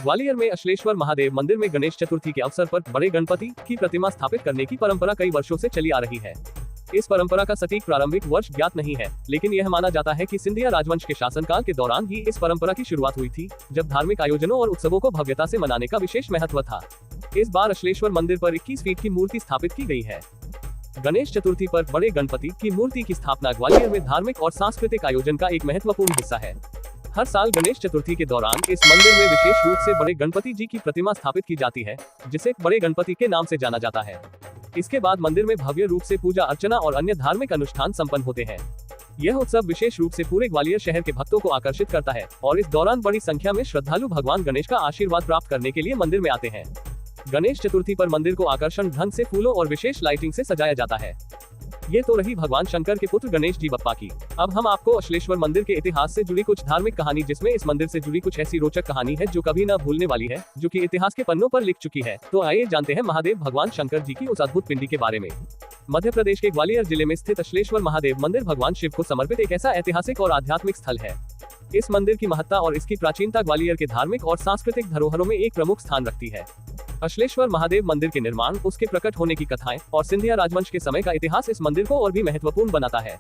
ग्वालियर में अश्लेश्वर महादेव मंदिर में गणेश चतुर्थी के अवसर पर बड़े गणपति की प्रतिमा स्थापित करने की परंपरा कई वर्षों से चली आ रही है। इस परंपरा का सटीक प्रारंभिक वर्ष ज्ञात नहीं है, लेकिन यह माना जाता है कि सिंधिया राजवंश के शासनकाल के दौरान ही इस परंपरा की शुरुआत हुई थी, जब धार्मिक आयोजनों और उत्सवों को भव्यता से मनाने का विशेष महत्व था। इस बार अश्लेश्वर मंदिर पर 21 फीट की मूर्ति स्थापित की गई है। गणेश चतुर्थी पर बड़े गणपति की मूर्ति की स्थापना ग्वालियर में धार्मिक और सांस्कृतिक आयोजन का एक महत्वपूर्ण हिस्सा है। हर साल गणेश चतुर्थी के दौरान इस मंदिर में विशेष रूप से बड़े गणपति जी की प्रतिमा स्थापित की जाती है, जिसे बड़े गणपति के नाम से जाना जाता है। इसके बाद मंदिर में भव्य रूप से पूजा अर्चना और अन्य धार्मिक अनुष्ठान संपन्न होते हैं। यह उत्सव विशेष रूप से पूरे ग्वालियर शहर के भक्तों को आकर्षित करता है और इस दौरान बड़ी संख्या में श्रद्धालु भगवान गणेश का आशीर्वाद प्राप्त करने के लिए मंदिर में आते हैं। गणेश चतुर्थी पर मंदिर को आकर्षण ढंग से फूलों और विशेष लाइटिंग से सजाया जाता है। ये तो रही भगवान शंकर के पुत्र गणेश जी बप्पा की। अब हम आपको अश्लेश्वर मंदिर के इतिहास से जुड़ी कुछ धार्मिक कहानी, जिसमें इस मंदिर से जुड़ी कुछ ऐसी रोचक कहानी है जो कभी न भूलने वाली है, जो कि इतिहास के पन्नों पर लिख चुकी है। तो आइए जानते हैं महादेव भगवान शंकर जी की उस अद्भुत पिंडी के बारे में। मध्य प्रदेश के ग्वालियर जिले में स्थित अश्लेश्वर महादेव मंदिर भगवान शिव को समर्पित एक ऐसा ऐतिहासिक और आध्यात्मिक स्थल है। इस मंदिर की महत्ता और इसकी प्राचीनता ग्वालियर के धार्मिक और सांस्कृतिक धरोहरों में एक प्रमुख स्थान रखती है। अश्लेश्वर महादेव मंदिर के निर्माण, उसके प्रकट होने की कथाएं और सिंधिया राजवंश के समय का इतिहास इस मंदिर को और भी महत्वपूर्ण बनाता है।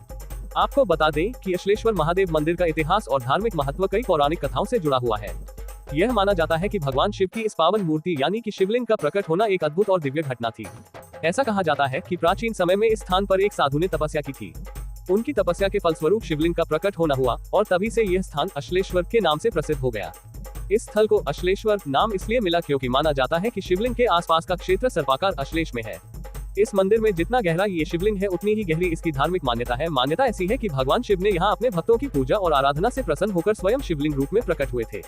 आपको बता दें कि अश्लेश्वर महादेव मंदिर का इतिहास और धार्मिक महत्व कई पौराणिक कथाओं से जुड़ा हुआ है। यह माना जाता है कि भगवान शिव की इस पावन मूर्ति यानी कि शिवलिंग का प्रकट होना एक अद्भुत और दिव्य घटना थी। ऐसा कहा जाता है कि प्राचीन समय में इस स्थान पर एक साधु ने तपस्या की थी। उनकी तपस्या के फलस्वरूप शिवलिंग का प्रकट होना हुआ और तभी से यह स्थान अश्लेश्वर के नाम से प्रसिद्ध हो गया। इस स्थल को अश्लेश्वर नाम इसलिए मिला क्योंकि माना जाता है कि शिवलिंग के आसपास का क्षेत्र सर्पाकार अश्लेष में है। इस मंदिर में जितना गहरा ये शिवलिंग है, उतनी ही गहरी इसकी धार्मिक मान्यता है। मान्यता ऐसी है कि भगवान शिव ने यहाँ अपने भक्तों की पूजा और आराधना से प्रसन्न होकर स्वयं शिवलिंग रूप में प्रकट हुए थे।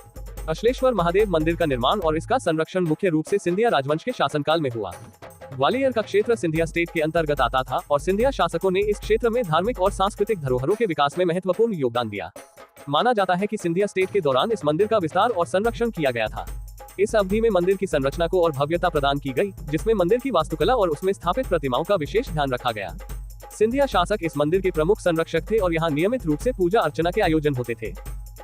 अश्लेश्वर महादेव मंदिर का निर्माण और इसका संरक्षण मुख्य रूप से सिंधिया राजवंश के शासनकाल में हुआ। ग्वालियर का क्षेत्र सिंधिया स्टेट के अंतर्गत आता था और सिंधिया शासकों ने इस क्षेत्र में धार्मिक और सांस्कृतिक धरोहरों के विकास में महत्वपूर्ण योगदान दिया। माना जाता है कि सिंधिया स्टेट के दौरान इस मंदिर का विस्तार और संरक्षण किया गया था। इस अवधि में मंदिर की संरचना को और भव्यता प्रदान की गई, जिसमें मंदिर की वास्तुकला और उसमें स्थापित प्रतिमाओं का विशेष ध्यान रखा गया। सिंधिया शासक इस मंदिर के प्रमुख संरक्षक थे और यहाँ नियमित रूप से पूजा अर्चना के आयोजन होते थे।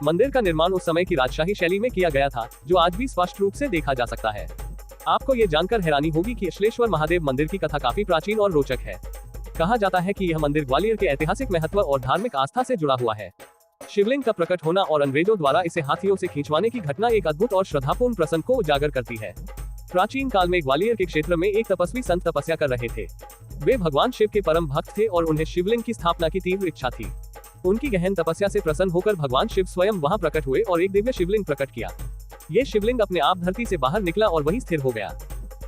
मंदिर का निर्माण उस समय की राजशाही शैली में किया गया था, जो आज भी स्पष्ट रूप से देखा जा सकता है। आपको ये जानकर हैरानी होगी कि अश्लेश्वर महादेव मंदिर की कथा काफी प्राचीन और रोचक है। कहा जाता है कि यह मंदिर ग्वालियर के ऐतिहासिक महत्व और धार्मिक आस्था से जुड़ा हुआ है। शिवलिंग का प्रकट होना और अंग्रेजों द्वारा इसे हाथियों से खींचवाने की घटना एक अद्भुत और श्रद्धापूर्ण प्रसंग को उजागर करती है। प्राचीन काल में ग्वालियर के क्षेत्र में एक तपस्वी संत तपस्या कर रहे थे। वे भगवान शिव के परम भक्त थे और उन्हें शिवलिंग की स्थापना की तीव्र इच्छा थी। उनकी गहन तपस्या से प्रसन्न होकर भगवान शिव स्वयं वहां प्रकट हुए और एक दिव्य शिवलिंग प्रकट किया। ये शिवलिंग अपने आप धरती से बाहर निकला और वहीं स्थिर हो गया।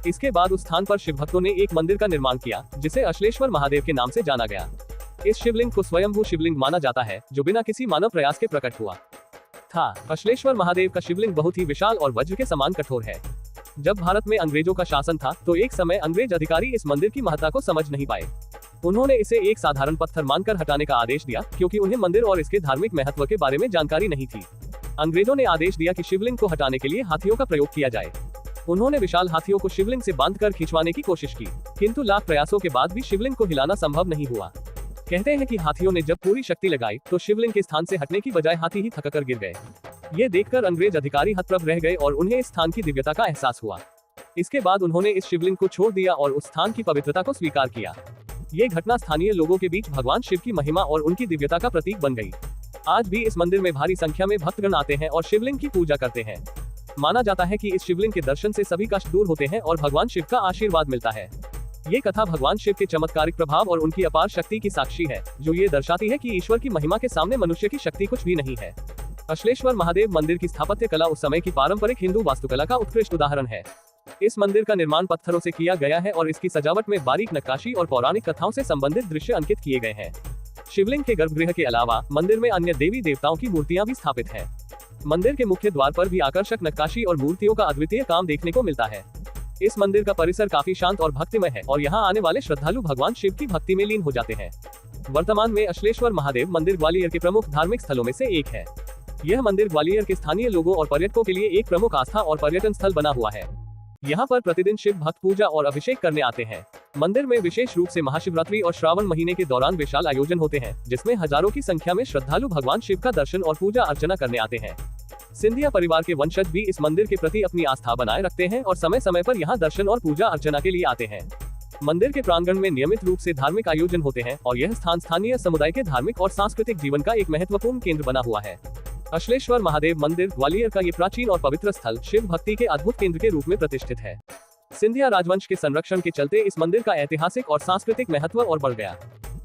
इसके बाद उस स्थान पर शिव भक्तों ने एक मंदिर का निर्माण किया, जिसे अश्लेश्वर महादेव के नाम से जाना गया। इस शिवलिंग को स्वयंभू शिवलिंग माना जाता है, जो बिना किसी मानव प्रयास के प्रकट हुआ था। अश्लेश्वर महादेव का शिवलिंग बहुत ही विशाल और वज्र के समान कठोर है। जब भारत में अंग्रेजों का शासन था, तो एक समय अंग्रेज अधिकारी इस मंदिर की महत्ता को समझ नहीं पाए। उन्होंने इसे एक साधारण पत्थर मानकर हटाने का आदेश दिया, क्योंकि उन्हें मंदिर और इसके धार्मिक महत्व के बारे में जानकारी नहीं थी। अंग्रेजों ने आदेश दिया कि शिवलिंग को हटाने के लिए हाथियों का प्रयोग किया जाए। उन्होंने विशाल हाथियों को शिवलिंग से बांधकर खींचवाने की कोशिश की, किंतु लाख प्रयासों के बाद भी शिवलिंग को हिलाना संभव नहीं हुआ। कहते हैं कि हाथियों ने जब पूरी शक्ति लगाई, तो शिवलिंग के स्थान से हटने की बजाय हाथी ही थककर गिर गए। ये देखकर अंग्रेज अधिकारी हतप्रभ रह गए और उन्हें इस स्थान की दिव्यता का एहसास हुआ। इसके बाद उन्होंने इस शिवलिंग को छोड़ दिया और उस स्थान की पवित्रता को स्वीकार किया। ये घटना स्थानीय लोगों के बीच भगवान शिव की महिमा और उनकी दिव्यता का प्रतीक बन गई। आज भी इस मंदिर में भारी संख्या में भक्तगण आते हैं और शिवलिंग की पूजा करते हैं। माना जाता है कि इस शिवलिंग के दर्शन से सभी कष्ट दूर होते हैं और भगवान शिव का आशीर्वाद मिलता है। ये कथा भगवान शिव के चमत्कारिक प्रभाव और उनकी अपार शक्ति की साक्षी है, जो ये दर्शाती है कि ईश्वर की महिमा के सामने मनुष्य की शक्ति कुछ भी नहीं है। अश्लेश्वर महादेव मंदिर की स्थापत्य कला उस समय की पारंपरिक हिंदू वास्तुकला का उत्कृष्ट उदाहरण है। इस मंदिर का निर्माण पत्थरों से किया गया है और इसकी सजावट में बारीक नक्काशी और पौराणिक कथाओं से संबंधित दृश्य अंकित किए गए हैं। शिवलिंग के गर्भगृह के अलावा मंदिर में अन्य देवी देवताओं की मूर्तियां भी स्थापित हैं। मंदिर के मुख्य द्वार पर भी आकर्षक नक्काशी और मूर्तियों का अद्वितीय काम देखने को मिलता है। इस मंदिर का परिसर काफी शांत और भक्तिमय है और यहाँ आने वाले श्रद्धालु भगवान शिव की भक्ति में लीन हो जाते हैं। वर्तमान में अश्लेश्वर महादेव मंदिर ग्वालियर के प्रमुख धार्मिक स्थलों में से एक है। यह मंदिर ग्वालियर के स्थानीय लोगों और पर्यटकों के लिए एक प्रमुख आस्था और पर्यटन स्थल बना हुआ है। यहाँ पर प्रतिदिन शिव भक्त पूजा और अभिषेक करने आते हैं। मंदिर में विशेष रूप से महाशिवरात्रि और श्रावण महीने के दौरान विशाल आयोजन होते हैं, जिसमें हजारों की संख्या में श्रद्धालु भगवान शिव का दर्शन और पूजा अर्चना करने आते हैं। सिंधिया परिवार के वंशज भी इस मंदिर के प्रति अपनी आस्था बनाए रखते हैं और समय समय पर यहाँ दर्शन और पूजा अर्चना के लिए आते हैं। मंदिर के प्रांगण में नियमित रूप से धार्मिक आयोजन होते हैं और यह स्थान स्थानीय समुदाय के धार्मिक और सांस्कृतिक जीवन का एक महत्वपूर्ण केंद्र बना हुआ है। अश्लेश्वर महादेव मंदिर ग्वालियर का ये प्राचीन और पवित्र स्थल शिव भक्ति के अद्भुत केंद्र के रूप में प्रतिष्ठित है। सिंधिया राजवंश के संरक्षण के चलते इस मंदिर का ऐतिहासिक और सांस्कृतिक महत्व और बढ़ गया।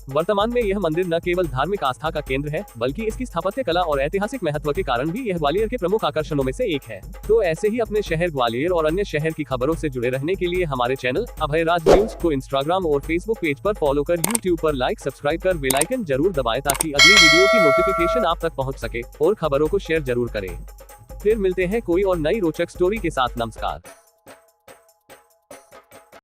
वर्तमान में यह मंदिर न केवल धार्मिक आस्था का केंद्र है, बल्कि इसकी स्थापत्य कला और ऐतिहासिक महत्व के कारण भी यह ग्वालियर के प्रमुख आकर्षणों में से एक है। तो ऐसे ही अपने शहर ग्वालियर और अन्य शहर की खबरों से जुड़े रहने के लिए हमारे चैनल अभय राज न्यूज को इंस्टाग्राम और फेसबुक पेज पर फॉलो कर, यूट्यूब पर लाइक सब्सक्राइब कर बेल आइकन जरूर दबाएं ताकि अगली वीडियो की नोटिफिकेशन आप तक पहुँच सके, और खबरों को शेयर जरूर करें। फिर मिलते हैं कोई और नई रोचक स्टोरी के साथ। नमस्कार।